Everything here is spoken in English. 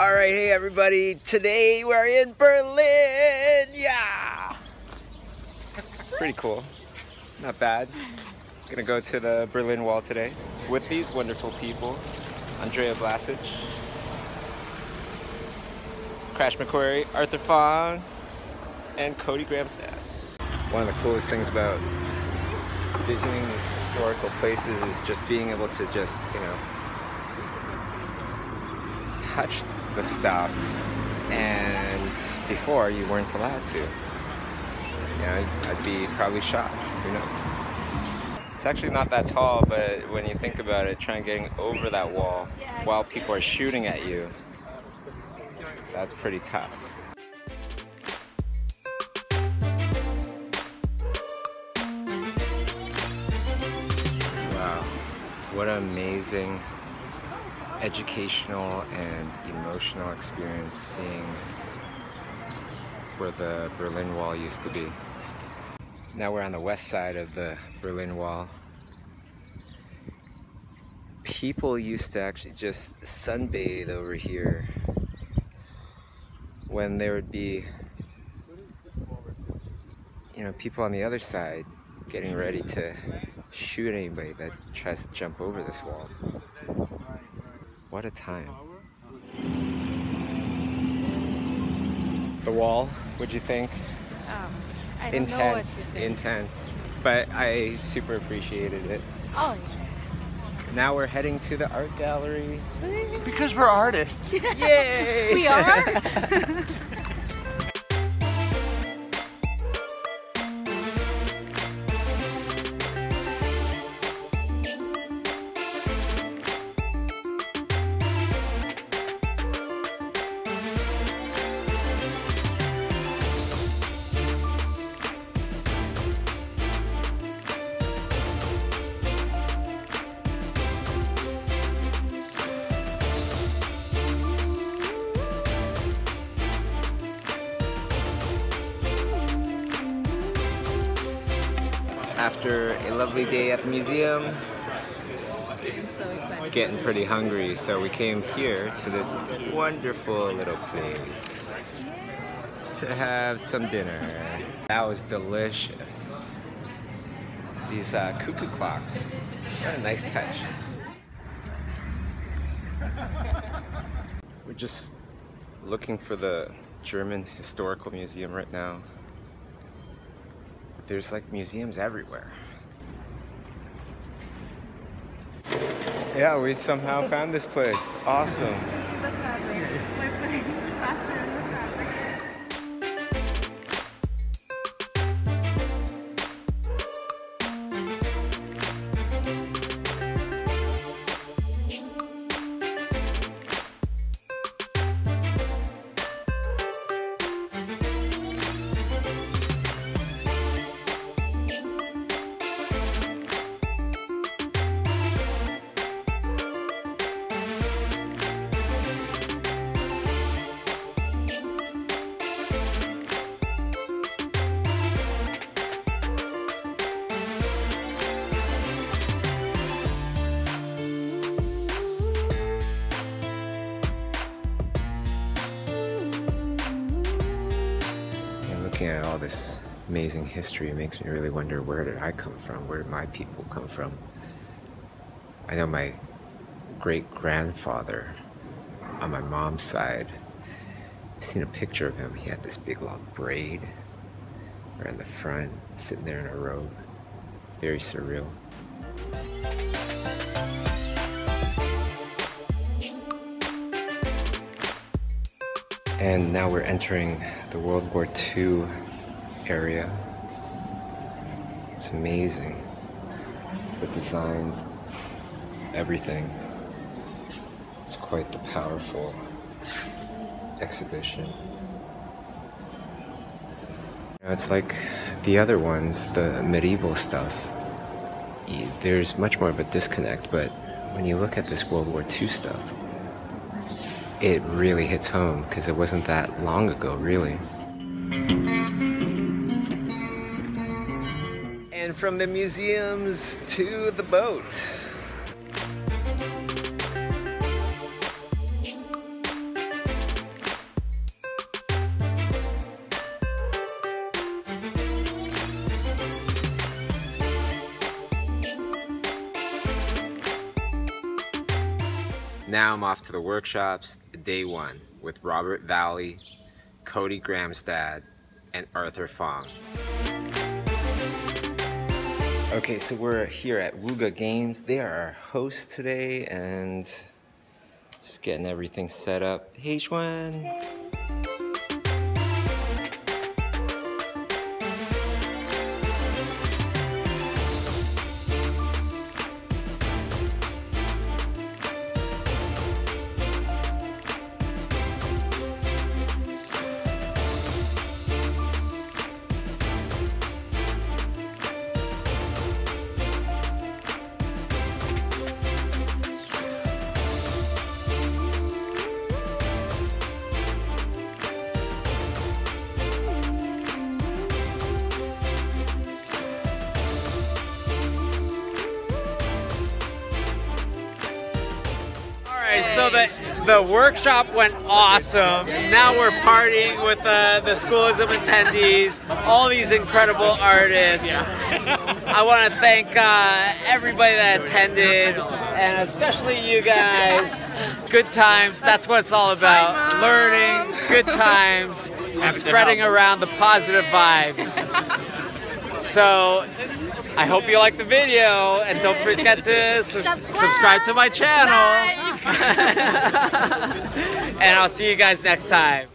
Alright, hey everybody, today we're in Berlin! Yeah! It's pretty cool. Not bad. Gonna go to the Berlin Wall today with these wonderful people. Andrea Vlasic, Crash McQuarrie, Arthur Fong, and Cody Gramstad. One of the coolest things about visiting these historical places is just being able to just, touch the stuff, and before you weren't allowed to. I'd be probably shot, who knows. It's actually not that tall, but when you think about it, trying getting over that wall while people are shooting at you, that's pretty tough. Wow, what an amazing educational and emotional experience seeing where the Berlin Wall used to be. Now we're on the west side of the Berlin Wall. People used to actually just sunbathe over here when there would be, people on the other side getting ready to shoot anybody that tries to jump over this wall. What a time. The wall, what'd you think? I don't know what to think. Intense, but I super appreciated it. Oh yeah. Now we're heading to the art gallery. Because we're artists. Yay! We are? After a lovely day at the museum, So excited. getting pretty hungry, so we came here to this wonderful little place to have some dinner. That was delicious. These cuckoo clocks, what a nice touch. We're just looking for the German Historical Museum right now. There's like museums everywhere. Yeah, we somehow found this place. Awesome. The fabric. We're putting faster in the fabric. Looking at all this amazing history, it makes me really wonder, where did I come from? Where did my people come from? I know my great-grandfather on my mom's side, I've seen a picture of him. He had this big long braid right in the front, sitting there in a robe. Very surreal. And now we're entering the World War II area. It's amazing. The designs, everything. It's quite the powerful exhibition. It's like the other ones, the medieval stuff. There's much more of a disconnect, but when you look at this World War II stuff, it really hits home because it wasn't that long ago, really. And from the museums to the boat. Now I'm off to the workshops, day 1, with Robert Valley, Cody Gramstad, and Arthur Fong. Okay, so we're here at Wooga Games. They are our hosts today, and just getting everything set up. Hey, Xuan. Hey. So the workshop went awesome. Now we're partying with the Schoolism attendees, all these incredible artists. I want to thank everybody that attended, and especially you guys. Good times, that's what it's all about. Learning, good times, and spreading around the positive vibes. So, I hope you like the video, and don't forget to subscribe to my channel. And I'll see you guys next time.